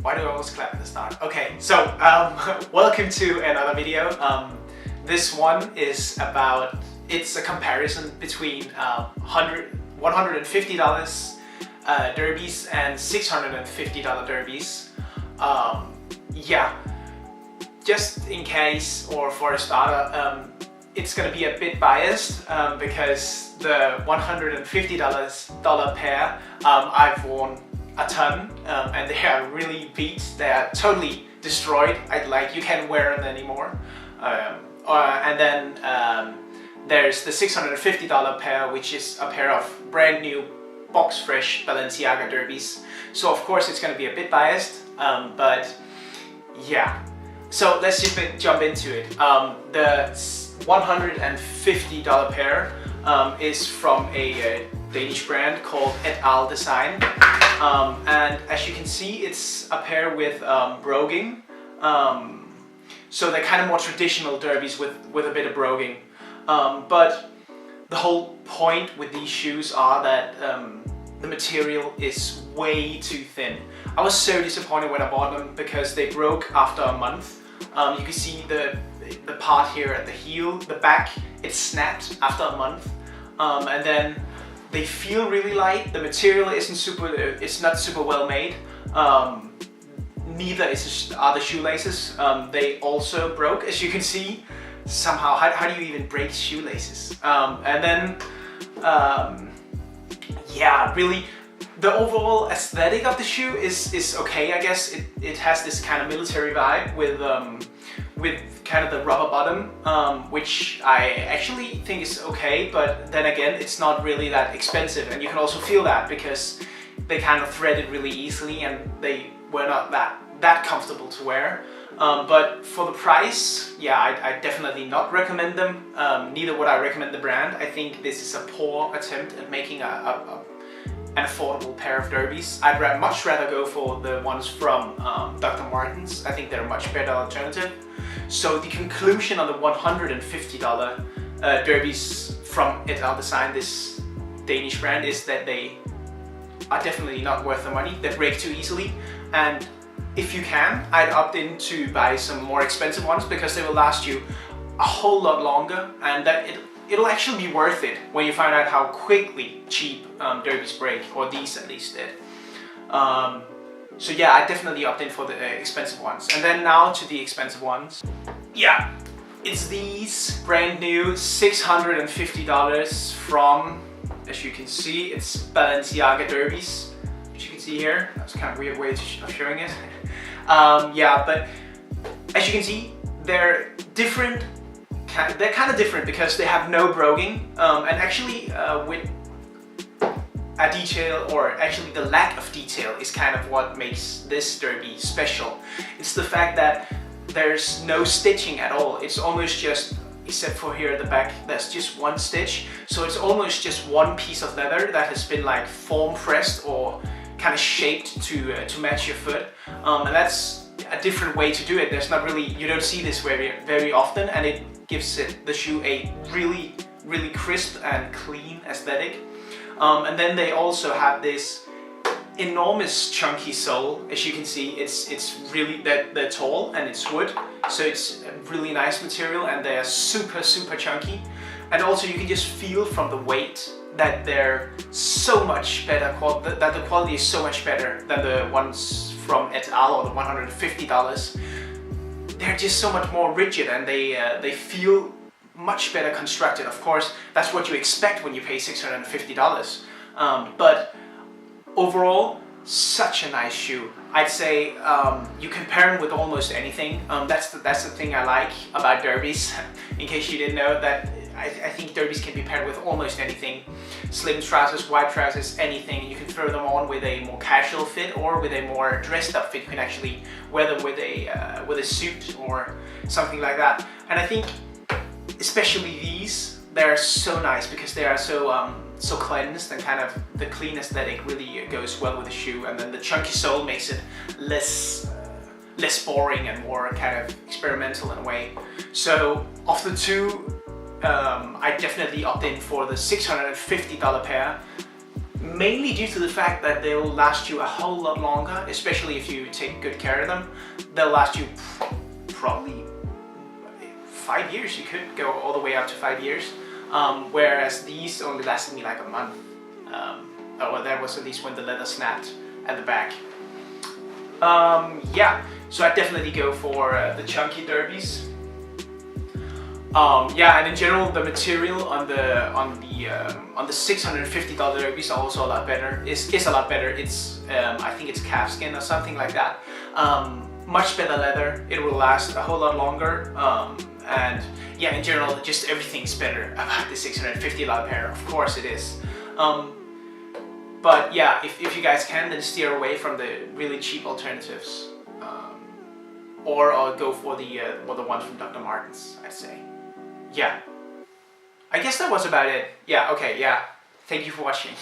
Why do I always clap at the start? Okay, so welcome to another video. This one is about, it's a comparison between $150 Derbies and $650 Derbies. Yeah, just in case, or for a starter, it's gonna be a bit biased because the $150 pair I've worn a ton, and they are really beat. They are totally destroyed. You can't wear them anymore. And then there's the $650 pair, which is a pair of brand new box fresh Balenciaga Derbies. So of course it's going to be a bit biased, but yeah. So let's just jump into it. The $150 pair is from a Danish brand called Italdesign. And as you can see, it's a pair with broguing. So they're kind of more traditional derbies with a bit of broguing. But the whole point with these shoes are that the material is way too thin. I was so disappointed when I bought them because they broke after a month. You can see the part here at the heel, the back, it snapped after a month. And then they feel really light. The material it's not super well made. Neither are the shoelaces. They also broke, as you can see. Somehow, how do you even break shoelaces? And then, yeah, really, the overall aesthetic of the shoe is okay, I guess. It has this kind of military vibe with kind of the rubber bottom, which I actually think is okay, but then again, it's not really that expensive, and you can also feel that because they kind of threaded really easily and they were not that comfortable to wear. But for the price, yeah, I definitely not recommend them. Neither would I recommend the brand. I think this is a poor attempt at making an affordable pair of Derbies. I'd much rather go for the ones from Dr. Martens. I think they're a much better alternative. So the conclusion on the $150 Derbies from Italdesign, this Danish brand, is that they are definitely not worth the money. They break too easily, and if you can, I'd opt in to buy some more expensive ones because they will last you a whole lot longer, and that it'll actually be worth it when you find out how quickly cheap Derbies break, or these at least did. So yeah, I definitely opt in for the expensive ones. And then now to the expensive ones. Yeah, it's these brand new $650 from, as you can see, it's Balenciaga Derbies, which you can see here. That's kind of a weird way of showing it. Yeah, but as you can see, they're different. They're kind of different because they have no broguing, and actually with a detail, or actually the lack of detail, is kind of what makes this Derby special. It's the fact that there's no stitching at all. It's almost just, except for here at the back, there's just one stitch. So it's almost just one piece of leather that has been like form pressed or kind of shaped to match your foot. And that's a different way to do it. There's not really, you don't see this very often, and it gives the shoe a really crisp and clean aesthetic. And then they also have this enormous chunky sole. As you can see, it's really, they're tall and it's wood, so it's a really nice material, and they're super chunky. And also you can just feel from the weight that they're so much better, that the quality is so much better than the ones from Et al. Or the $150. They're just so much more rigid, and they feel much better constructed. Of course, that's what you expect when you pay $650. But overall, such a nice shoe. I'd say you can pair them with almost anything. That's the thing I like about Derbies. In case you didn't know, that I think Derbies can be paired with almost anything. Slim trousers, wide trousers, anything. You can throw them on with a more casual fit or with a more dressed up fit. You can actually wear them with a suit or something like that. And I think especially these, they're so nice because they are so cleansed, and kind of the clean aesthetic really goes well with the shoe. And then the chunky sole makes it less boring and more kind of experimental in a way. So of the two, I definitely opt in for the $650 pair. mainly due to the fact that they'll last you a whole lot longer, especially if you take good care of them. They'll last you probably 5 years. You could go all the way up to 5 years, whereas these only lasted me like a month. Well, that was at least when the leather snapped at the back. Yeah, so I definitely go for the chunky Derbies. Yeah, and in general, the material on the $650 Derbies is also a lot better. Is a lot better. It's I think it's calfskin or something like that. Much better leather. It will last a whole lot longer. And yeah, in general, just everything's better about the $650 pair. Of course it is. But yeah, if you guys can, then steer away from the really cheap alternatives, or go for the ones from Dr. Martens, I'd say. Yeah, I guess that was about it. Yeah, okay, yeah. Thank you for watching.